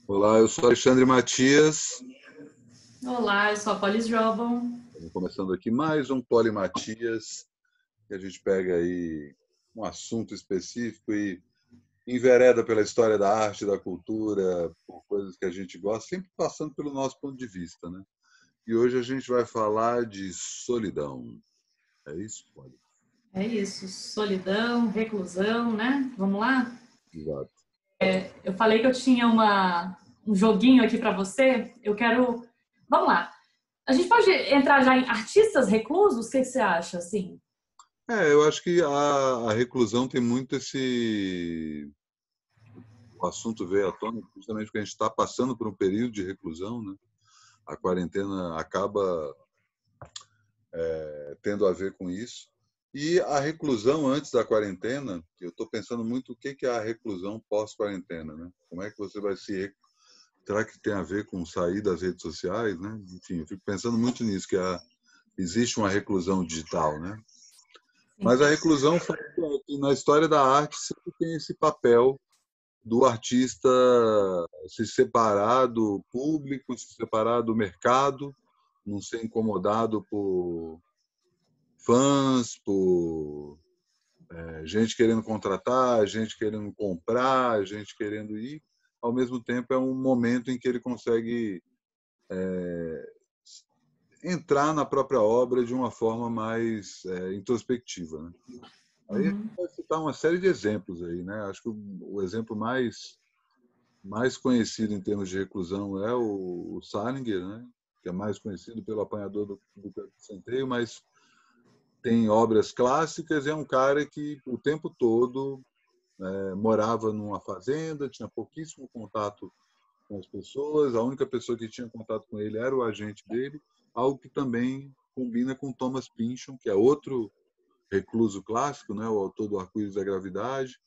Olá, eu sou Alexandre Matias. Olá, eu sou a Polis Jobon. Estamos começando aqui mais um Poli Matias, que a gente pega aí um assunto específico e envereda pela história da arte, da cultura, por coisas que a gente gosta, sempre passando pelo nosso ponto de vista, né? E hoje a gente vai falar de solidão. É isso, Poli? É isso, solidão, reclusão, né? Vamos lá? Exato. Eu falei que eu tinha um joguinho aqui para você. Eu quero. Vamos lá. A gente pode entrar já em artistas reclusos? O que você acha, assim? Eu acho que a reclusão tem muito esse. O assunto veio à tona justamente porque a gente está passando por um período de reclusão, né? A quarentena acaba tendo a ver com isso. E a reclusão antes da quarentena, que eu estou pensando muito o que é a reclusão pós-quarentena, né? Como é que você vai se... Será que tem a ver com sair das redes sociais, né? Enfim, eu fico pensando muito nisso, que existe uma reclusão digital, né? Sim. Mas a reclusão, na história da arte, sempre tem esse papel do artista se separar do público, se separar do mercado, não ser incomodado por fãs, por gente querendo contratar, gente querendo comprar, gente querendo ir. Ao mesmo tempo, é um momento em que ele consegue entrar na própria obra de uma forma mais introspectiva, né? Aí a gente Uhum. vai citar uma série de exemplos aí, né? Acho que o exemplo mais conhecido em termos de reclusão é o Salinger, né? Que é mais conhecido pelo Apanhador do Campo de Centeio, mas tem obras clássicas. É um cara que o tempo todo morava numa fazenda, tinha pouquíssimo contato com as pessoas, a única pessoa que tinha contato com ele era o agente dele, algo que também combina com Thomas Pynchon, que é outro recluso clássico, né, o autor do Arco-Íris da Gravidade,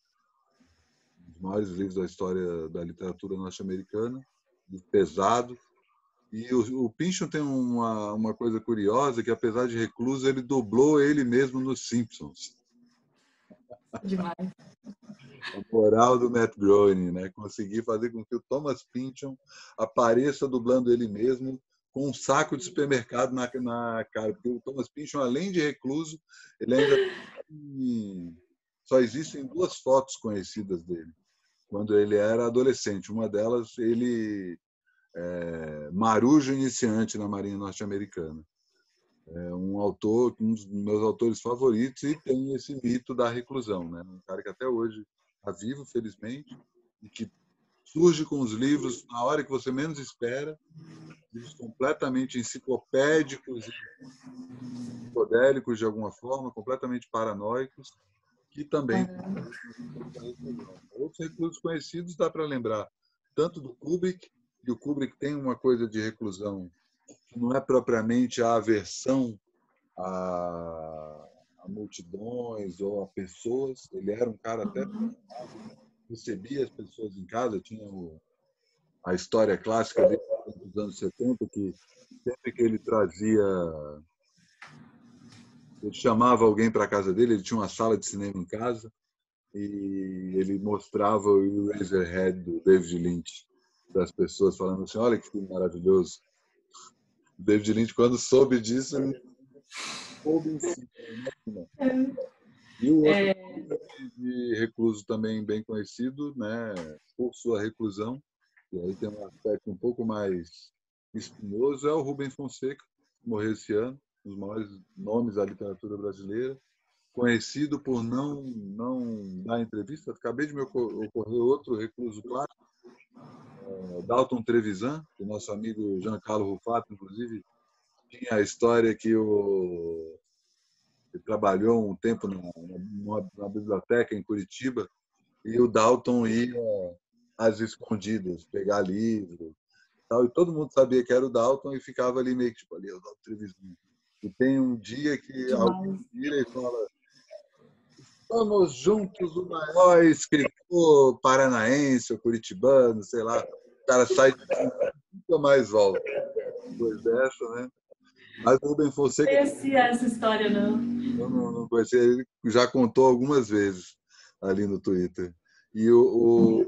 um dos maiores livros da história da literatura norte-americana, pesado. E o Pynchon tem uma coisa curiosa, que apesar de recluso, ele dublou ele mesmo nos Simpsons. Demais. A moral do Matt Groening, né? Conseguir fazer com que o Thomas Pynchon apareça dublando ele mesmo com um saco de supermercado na cara. Porque o Thomas Pynchon, além de recluso, ele ainda só existem duas fotos conhecidas dele, quando ele era adolescente. Uma delas, ele marujo iniciante na Marinha Norte-Americana. É um autor, um dos meus autores favoritos, e tem esse mito da reclusão, né? Um cara que até hoje está vivo, felizmente, e que surge com os livros na hora que você menos espera, livros completamente enciclopédicos e psicodélicos de alguma forma, completamente paranoicos, que também Uhum. da reclusão. Outros reclusos conhecidos dá para lembrar tanto do Kubrick, e o Kubrick tem uma coisa de reclusão que não é propriamente a aversão a multidões ou a pessoas. Ele era um cara até recebia as pessoas em casa, tinha a história clássica dele dos anos 70, que sempre que ele trazia, ele chamava alguém para a casa dele, ele tinha uma sala de cinema em casa e ele mostrava o Eraserhead do David Lynch para as pessoas, falando assim: olha que filme maravilhoso. O David Lynch, quando soube disso, ele soube em si. E o outro de recluso também bem conhecido, né, por sua reclusão, e aí tem um aspecto um pouco mais espinhoso, é o Rubem Fonseca, que morreu esse ano, um dos maiores nomes da literatura brasileira, conhecido por não dar entrevista. Acabei de me ocorrer outro recluso clássico, Dalton Trevisan, o nosso amigo Giancarlo Rufato, inclusive, tinha a história que ele trabalhou um tempo na biblioteca em Curitiba, e o Dalton ia às escondidas pegar livro e tal, e todo mundo sabia que era o Dalton e ficava ali meio que tipo, ali é o Dalton Trevisan. E tem um dia que alguém Demais. vira e fala: estamos juntos, o maior escritor paranaense ou curitibano, sei lá. O cara sai de cima, nunca mais volta. Depois dessa, né? Mas o Rubem Fonseca, Conhecia essa história, não. eu não conhecia, ele já contou algumas vezes ali no Twitter. E o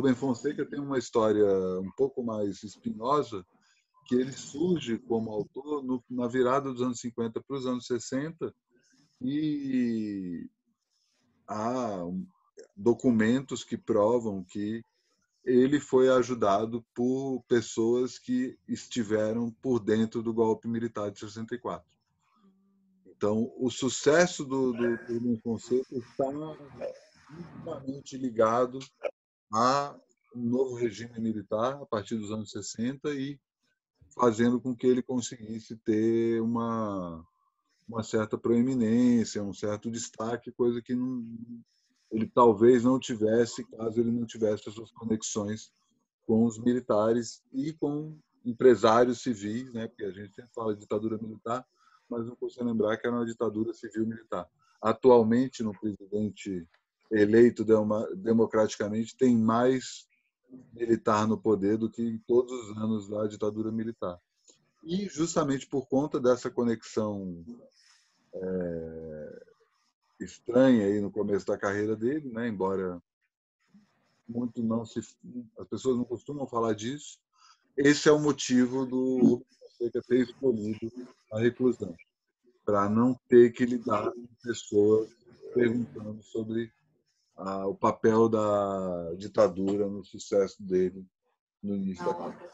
Rubem Fonseca tem uma história um pouco mais espinhosa, que ele surge como autor na virada dos anos 50 para os anos 60, e há documentos que provam que ele foi ajudado por pessoas que estiveram por dentro do golpe militar de 64. Então, o sucesso do Rubem Fonseca está intimamente ligado a um novo regime militar a partir dos anos 60 e fazendo com que ele conseguisse ter uma certa proeminência, um certo destaque, coisa que ele talvez não tivesse caso ele não tivesse as suas conexões com os militares e com empresários civis, né? Porque a gente sempre fala de ditadura militar, mas não custa lembrar que era uma ditadura civil-militar. Atualmente, no presidente eleito democraticamente, tem mais militar no poder do que em todos os anos da ditadura militar. E justamente por conta dessa conexão estranha aí no começo da carreira dele, né? Embora muito não se, as pessoas não costumam falar disso, esse é o motivo do Rubem Fonseca ter escolhido a reclusão, para não ter que lidar com pessoas perguntando sobre o papel da ditadura no sucesso dele no início da carreira.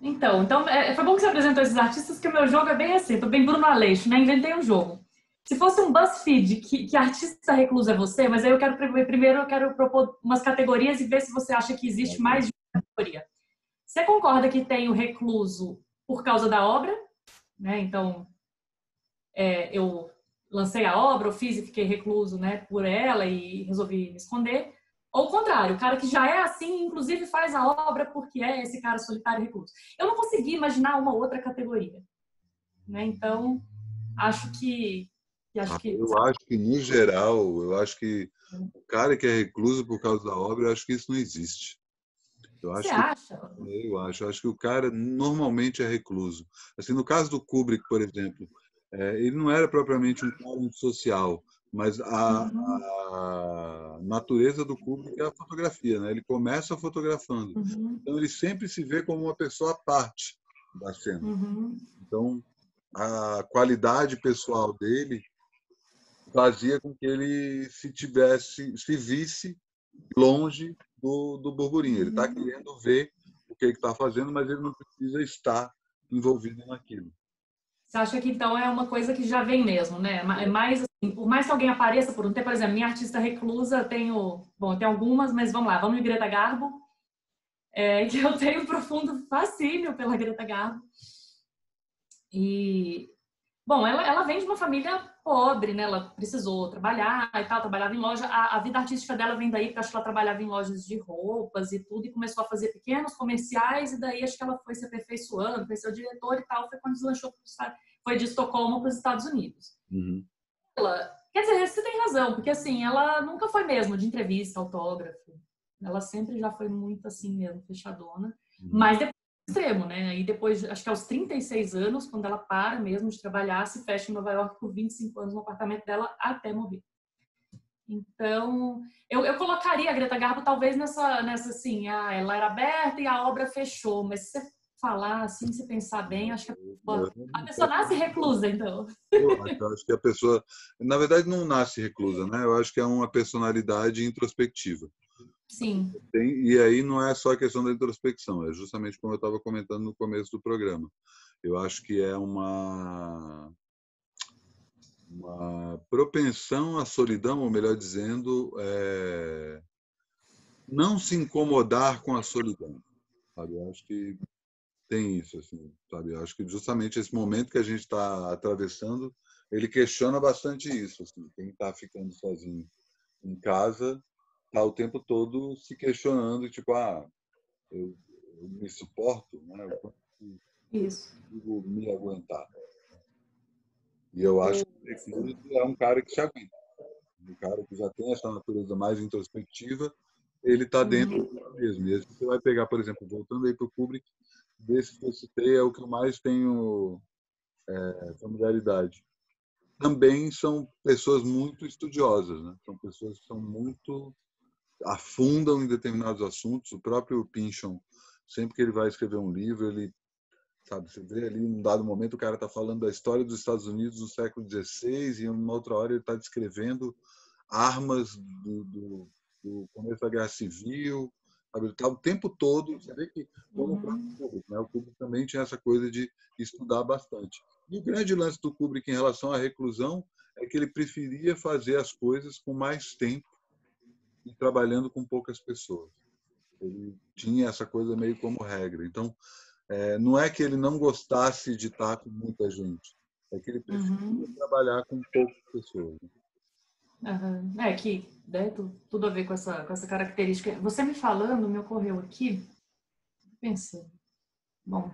Então foi bom que você apresentou esses artistas, porque o meu jogo é bem assim, eu tô bem Bruno Aleixo, né? Inventei um jogo. Se fosse um BuzzFeed, que artista recluso é você, mas aí primeiro eu quero propor umas categorias e ver se você acha que existe mais de uma categoria. Você concorda que tem o recluso por causa da obra, né? Então, eu lancei a obra, eu fiz e fiquei recluso, né, por ela e resolvi me esconder. Ou o contrário, o cara que já é assim, inclusive faz a obra porque é esse cara solitário e recluso. Eu não consegui imaginar uma outra categoria, né? Então, acho que Eu acho que, no geral, eu acho que o cara que é recluso por causa da obra, eu acho que isso não existe. Você acha? Eu acho que o cara normalmente é recluso. Assim, no caso do Kubrick, por exemplo, ele não era propriamente um cara antissocial, mas a natureza do Kubrick é a fotografia, né? Ele começa fotografando. Então, ele sempre se vê como uma pessoa à parte da cena. Então, a qualidade pessoal dele fazia com que ele se visse longe do burburinho. Ele está querendo ver o que ele está fazendo, mas ele não precisa estar envolvido naquilo. Você acha que então é uma coisa que já vem mesmo, né? É mais assim, por mais que alguém apareça por um tempo, por exemplo, minha artista reclusa, tem algumas, mas vamos lá, vamos em Greta Garbo, que eu tenho um profundo fascínio pela Greta Garbo. E, bom, ela vem de uma família pobre, né? Ela precisou trabalhar e tal, trabalhava em loja. A vida artística dela vem daí, porque acho que ela trabalhava em lojas de roupas e tudo, e começou a fazer pequenos comerciais, e daí acho que ela foi se aperfeiçoando, conheceu o diretor e tal, foi quando deslanchou, foi de Estocolmo para os Estados Unidos. Quer dizer, você tem razão, porque assim, ela nunca foi mesmo de entrevista, autógrafo. Ela sempre já foi muito assim mesmo, fechadona. Mas depois do extremo, né? Aí depois, acho que aos 36 anos, quando ela para mesmo de trabalhar, se fecha em Nova York por 25 anos no apartamento dela até morrer. Então, eu colocaria a Greta Garbo talvez nessa assim, ela era aberta e a obra fechou, mas se você falar assim, se pensar bem, acho que a pessoa nasce reclusa, então. Eu acho que a pessoa, na verdade, não nasce reclusa, né? Eu acho que é uma personalidade introspectiva. Sim. E aí não é só a questão da introspecção, é justamente como eu estava comentando no começo do programa. Eu acho que é uma propensão à solidão, ou melhor dizendo, não se incomodar com a solidão. Sabe? Eu acho que tem isso, assim, sabe? Eu acho que justamente esse momento que a gente está atravessando, ele questiona bastante isso. Assim, quem está ficando sozinho em casa está o tempo todo se questionando, tipo, eu me suporto, né? Eu consigo me aguentar. E eu acho que o recluso é um cara que se aguenta. Um cara que já tem essa natureza mais introspectiva, ele está dentro dele mesmo. E aí você vai pegar, por exemplo, voltando aí para o Kubrick, desse que eu citei, é o que eu mais tenho familiaridade. Também são pessoas muito estudiosas, né? São pessoas que são muito afundam em determinados assuntos. O próprio Pynchon, sempre que ele vai escrever um livro, ele, sabe, você vê ali, num dado momento, o cara está falando da história dos Estados Unidos no século XVI e em uma outra hora ele está descrevendo armas do começo da Guerra Civil. Sabe? Ele está o tempo todo, você vê que, como o próprio Kubrick, né? O Kubrick também tinha essa coisa de estudar bastante. E o grande lance do Kubrick em relação à reclusão é que ele preferia fazer as coisas com mais tempo e trabalhando com poucas pessoas. Ele tinha essa coisa meio como regra. Então, não é que ele não gostasse de estar com muita gente, é que ele preferia trabalhar com poucas pessoas. É que, né, tudo a ver com essa característica. Você me falando, me ocorreu aqui, pensando. Bom,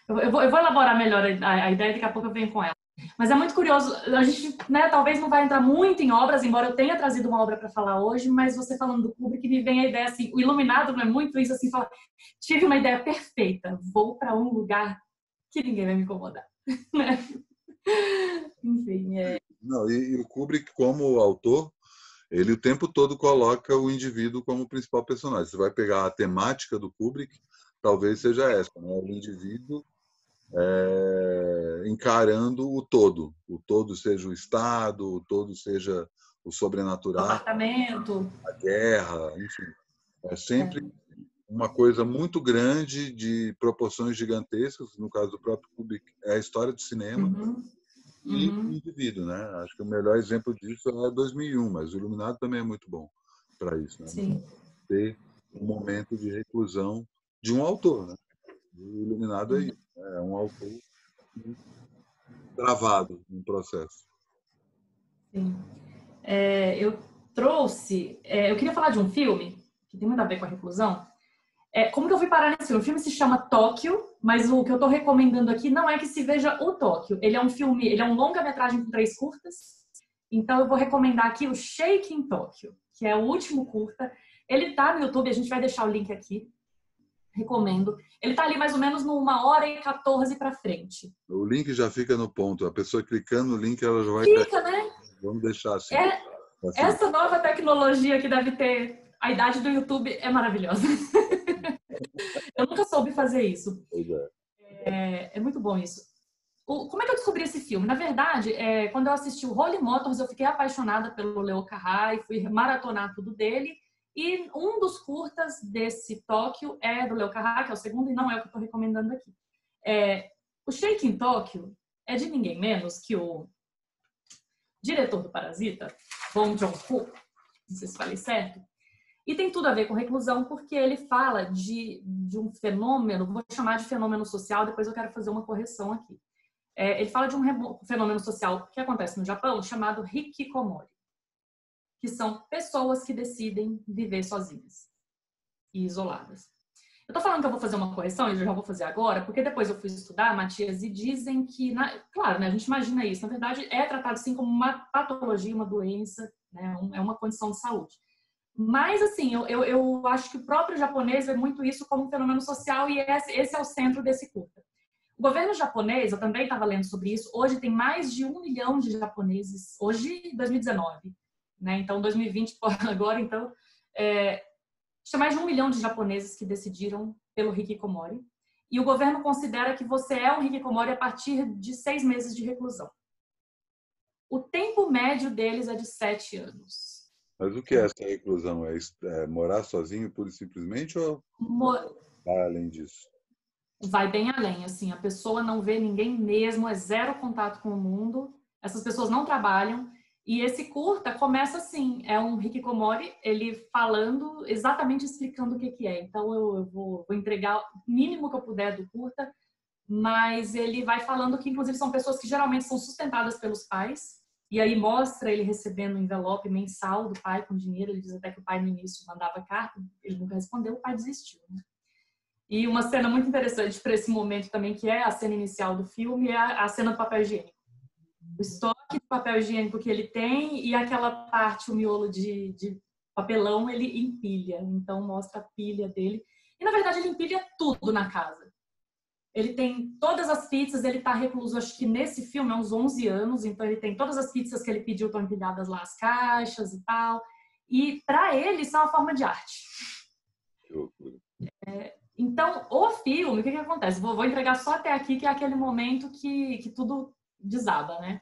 eu vou elaborar melhor a ideia, daqui a pouco eu venho com ela. Mas é muito curioso, a gente, né, talvez não vai entrar muito em obras, embora eu tenha trazido uma obra para falar hoje, mas você falando do Kubrick, me vem a ideia assim, o Iluminado não é muito isso, assim, falar, tive uma ideia perfeita, vou para um lugar que ninguém vai me incomodar. Né? Enfim, Não, e o Kubrick, como autor, ele o tempo todo coloca o indivíduo como principal personagem. Você vai pegar a temática do Kubrick, talvez seja essa, né? O indivíduo encarando o todo seja o Estado, o todo seja o sobrenatural, apartamento. a guerra, enfim. É sempre uma coisa muito grande, de proporções gigantescas, no caso do próprio Kubrick, é a história do cinema e o indivíduo, né? Acho que o melhor exemplo disso é 2001, mas o Iluminado também é muito bom para isso, né? Sim. Ter um momento de reclusão de um autor, né? O Iluminado é isso, é um autor travado no processo. Sim. Eu trouxe... eu queria falar de um filme que tem muito a ver com a reclusão. Como que eu fui parar nesse filme? O filme se chama Tóquio, mas o que eu estou recomendando aqui não é que se veja o Tóquio. Ele é um filme, ele é um longa-metragem com 3 curtas. Então eu vou recomendar aqui o Shaking Tóquio, que é o último curta. Ele tá no YouTube, a gente vai deixar o link aqui. Recomendo. Ele tá ali mais ou menos no 1h14 para frente. O link já fica no ponto. A pessoa clicando no link, ela já vai Fica, né? Vamos deixar assim. Essa nova tecnologia que deve ter a idade do YouTube é maravilhosa. Eu nunca soube fazer isso. É muito bom isso. Como é que eu descobri esse filme? Na verdade, quando eu assisti o Holy Motors, eu fiquei apaixonada pelo Leo Carax, fui maratonar tudo dele. E um dos curtas desse Tóquio é do Leo Carax, que é o segundo, e não é o que eu estou recomendando aqui. O Shaking Tóquio é de ninguém menos que o diretor do Parasita, Bong Joon-ho, não sei se falei certo, e tem tudo a ver com reclusão, porque ele fala de um fenômeno, vou chamar de fenômeno social, depois eu quero fazer uma correção aqui. Ele fala de um fenômeno social que acontece no Japão, chamado hikikomori, que são pessoas que decidem viver sozinhas e isoladas. Eu tô falando que eu vou fazer uma correção, e eu já vou fazer agora, porque depois eu fui estudar, Matias, e dizem que, claro, né, a gente imagina isso, na verdade é tratado sim como uma patologia, uma doença, né, é uma condição de saúde. Mas, assim, eu acho que o próprio japonês vê muito isso como um fenômeno social e esse é o centro desse curta. O governo japonês, eu também estava lendo sobre isso, hoje tem mais de 1 milhão de japoneses, hoje 2019, né, então 2020 agora, então... Tinha mais de 1 milhão de japoneses que decidiram pelo hikikomori. E o governo considera que você é um hikikomori a partir de 6 meses de reclusão. O tempo médio deles é de 7 anos. Mas o que é essa reclusão? É morar sozinho, pura e simplesmente, ou vai além disso? Vai bem além. Assim, a pessoa não vê ninguém mesmo, é zero contato com o mundo. Essas pessoas não trabalham. E esse curta começa assim, é um hikikomori, ele falando, exatamente explicando o que é. Então eu vou entregar o mínimo que eu puder do curta, mas ele vai falando que inclusive são pessoas que geralmente são sustentadas pelos pais, e aí mostra ele recebendo um envelope mensal do pai com dinheiro, ele diz até que o pai no início mandava carta, ele nunca respondeu, o pai desistiu, né? E uma cena muito interessante para esse momento também, que é a cena inicial do filme, é a cena do papel higiênico. O estoque de papel higiênico que ele tem e aquela parte, o miolo de papelão, ele empilha. Então, mostra a pilha dele. E, na verdade, ele empilha tudo na casa. Ele tem todas as pizzas, ele está recluso, acho que nesse filme, há uns 11 anos. Então, ele tem todas as pizzas que ele pediu, estão empilhadas lá, as caixas e tal. E para ele isso é uma forma de arte. Então, o filme, o que acontece? Vou entregar só até aqui, que é aquele momento que tudo desaba, né?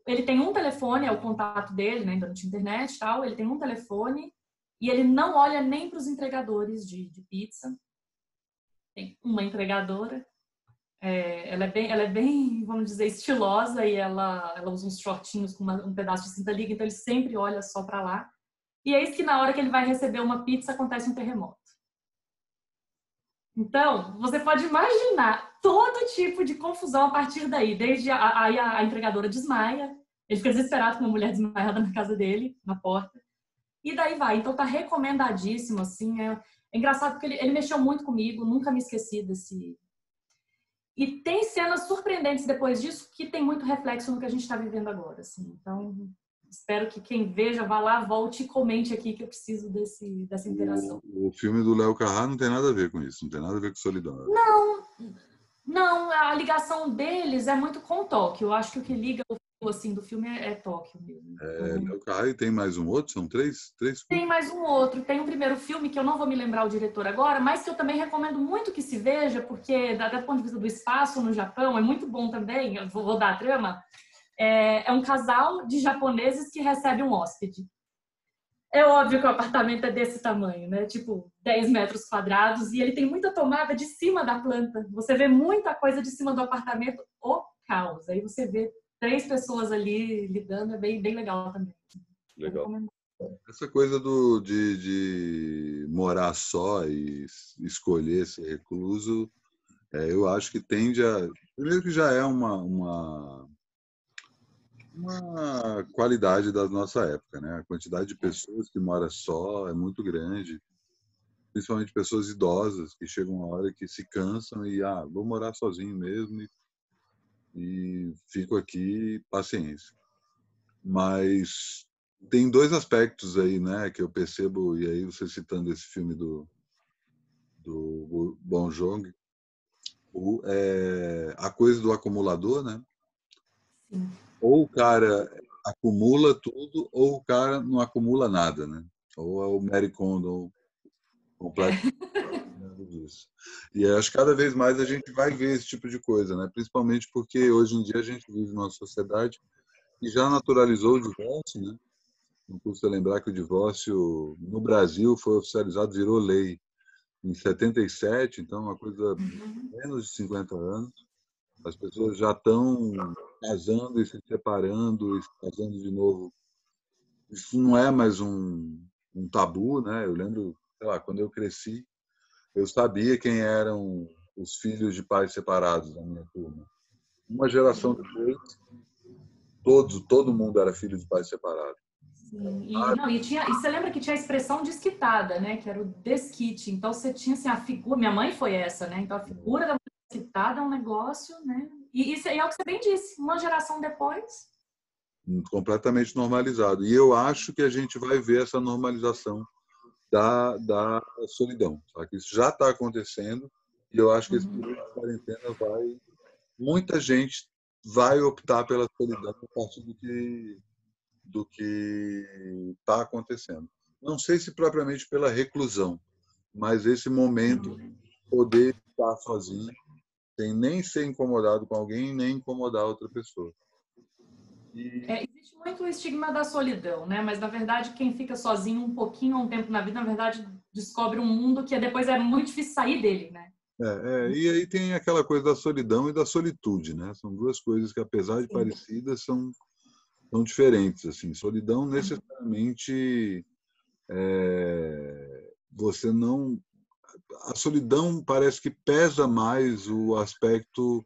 Ele tem um telefone, é o contato dele, né? Ainda não tinha internet e tal. Ele tem um telefone e ele não olha nem para os entregadores de pizza. Tem uma entregadora. Ela é bem, vamos dizer, estilosa e ela usa uns shortinhos com um pedaço de cinta liga, então ele sempre olha só para lá. E é isso que na hora que ele vai receber uma pizza acontece um terremoto. Então, você pode imaginar todo tipo de confusão a partir daí. Desde a entregadora desmaia, ele fica desesperado com uma mulher desmaiada na casa dele, na porta. E daí vai. Então tá recomendadíssimo, assim. É engraçado porque ele mexeu muito comigo, nunca me esqueci desse... E tem cenas surpreendentes depois disso que tem muito reflexo no que a gente está vivendo agora, assim. Então, espero que quem veja vá lá, volte e comente aqui que eu preciso dessa interação. O filme do Léo Carrá não tem nada a ver com isso, não tem nada a ver com solidão. Não, a ligação deles é muito com Tóquio. Eu acho que o que liga o fio, assim, do filme é Tóquio mesmo. Léo Carrá, e tem mais um outro? São três filmes? Tem mais um outro. Tem um primeiro filme que eu não vou me lembrar o diretor agora, mas que eu também recomendo muito que se veja, porque, até do ponto de vista do espaço no Japão, é muito bom também. Eu vou dar a trama. É um casal de japoneses que recebe um hóspede. É óbvio que o apartamento é desse tamanho, né? Tipo, 10 metros quadrados, e ele tem muita tomada de cima da planta. Você vê muita coisa de cima do apartamento, o caos. Aí você vê 3 pessoas ali lidando, é bem legal também. Legal. Essa coisa de morar só e escolher ser recluso, eu acho que tende a... Primeiro que já é uma qualidade da nossa época, né? A quantidade de pessoas que mora só é muito grande, principalmente pessoas idosas que chegam uma hora que se cansam e vou morar sozinho mesmo e fico aqui, paciência. Mas tem 2 aspectos aí, né, que eu percebo, e aí você citando esse filme do Bong Joon, a coisa do acumulador, né? Sim. Ou o cara acumula tudo, ou o cara não acumula nada, né? Ou é o Mary Kondo completo disso. E acho que cada vez mais a gente vai ver esse tipo de coisa, né? Principalmente porque hoje em dia a gente vive numa sociedade que já naturalizou o divórcio, né? Não custa lembrar que o divórcio no Brasil foi oficializado, virou lei em 77, então uma coisa menos de 50 anos. As pessoas já estão casando e se separando e se casando de novo. Isso não é mais um tabu, né? Eu lembro, sei lá, quando eu cresci, eu sabia quem eram os filhos de pais separados da minha turma. Uma geração depois, todo mundo era filho de pais separados. Sim. E você lembra que tinha a expressão desquitada, né? Que era o desquite. Então você tinha assim, a figura. Minha mãe foi essa, né? Então a figura da mulher desquitada é um negócio, né? E isso é o que você bem disse. Uma geração depois. Completamente normalizado. E eu acho que a gente vai ver essa normalização da solidão. Sabe? Isso já está acontecendo e eu acho que esse período de quarentena muita gente vai optar pela solidão a partir do que está acontecendo. Não sei se propriamente pela reclusão, mas esse momento poder estar sozinho, sem nem ser incomodado com alguém, nem incomodar outra pessoa. Existe muito o estigma da solidão, né? Mas na verdade quem fica sozinho um pouquinho ou um tempo na vida, na verdade descobre um mundo que depois é muito difícil sair dele, né? E aí tem aquela coisa da solidão e da solitude, né? São 2 coisas que, apesar de parecidas, são diferentes. Assim, solidão necessariamente você não. A solidão parece que pesa mais o aspecto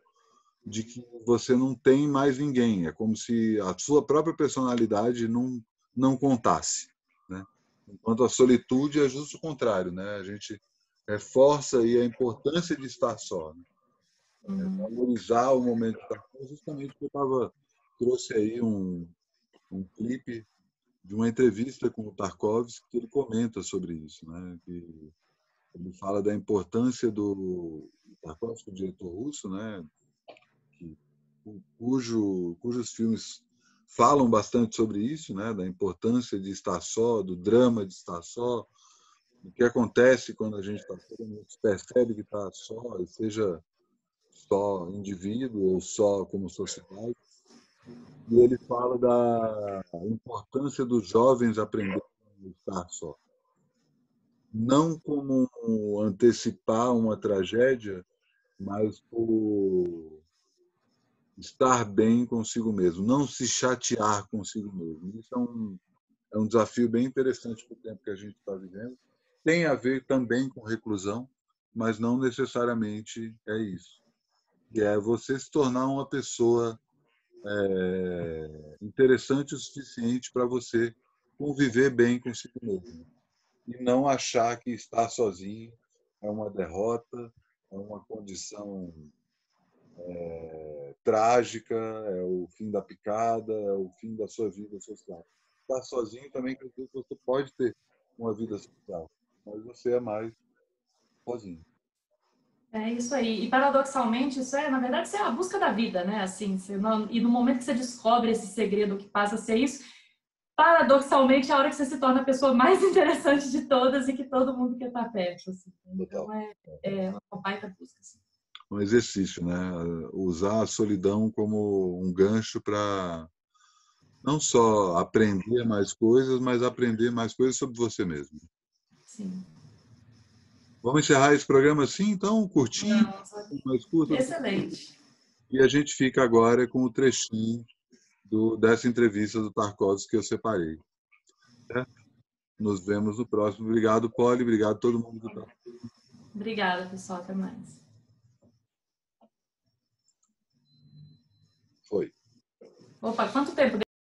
de que você não tem mais ninguém. É como se a sua própria personalidade não contasse, né? Enquanto a solitude é justo o contrário, né? A gente reforça aí a importância de estar só, né? Valorizar o momento de estar só, justamente porque trouxe aí um clipe de uma entrevista com o Tarkovsky que ele comenta sobre isso, né? Que ele fala da importância do Tarkovsky, o diretor russo, né? Cujos filmes falam bastante sobre isso, né? Da importância de estar só, do drama de estar só, do que acontece quando a gente está só, quando a gente percebe que está só, seja só indivíduo ou só como sociedade. E ele fala da importância dos jovens aprenderem a estar só. Não como antecipar uma tragédia, mas por estar bem consigo mesmo, não se chatear consigo mesmo. Isso é um desafio bem interessante para o tempo que a gente está vivendo. Tem a ver também com reclusão, mas não necessariamente é isso. E é você se tornar uma pessoa interessante o suficiente para você conviver bem consigo mesmo. E não achar que estar sozinho é uma derrota, é uma condição trágica, é o fim da picada, é o fim da sua vida social. Estar sozinho também quer dizer que você pode ter uma vida social, mas você é mais sozinho. É isso aí. E paradoxalmente, isso é, na verdade, isso é a busca da vida, né? Assim, e no momento que você descobre esse segredo que passa a ser isso, paradoxalmente é a hora que você se torna a pessoa mais interessante de todas e que todo mundo quer estar perto. Assim. Total. Então é uma baita busca. Assim. Um exercício, né? Usar a solidão como um gancho para não só aprender mais coisas, mas aprender mais coisas sobre você mesmo. Sim. Vamos encerrar esse programa assim, então, curtinho, mais curto. Excelente. E a gente fica agora com o trechinho dessa entrevista do Tarkovsky que eu separei. Certo? Nos vemos no próximo. Obrigado, Poli. Obrigado a todo mundo que está. Obrigada, pessoal. Até mais. Foi. Opa, quanto tempo?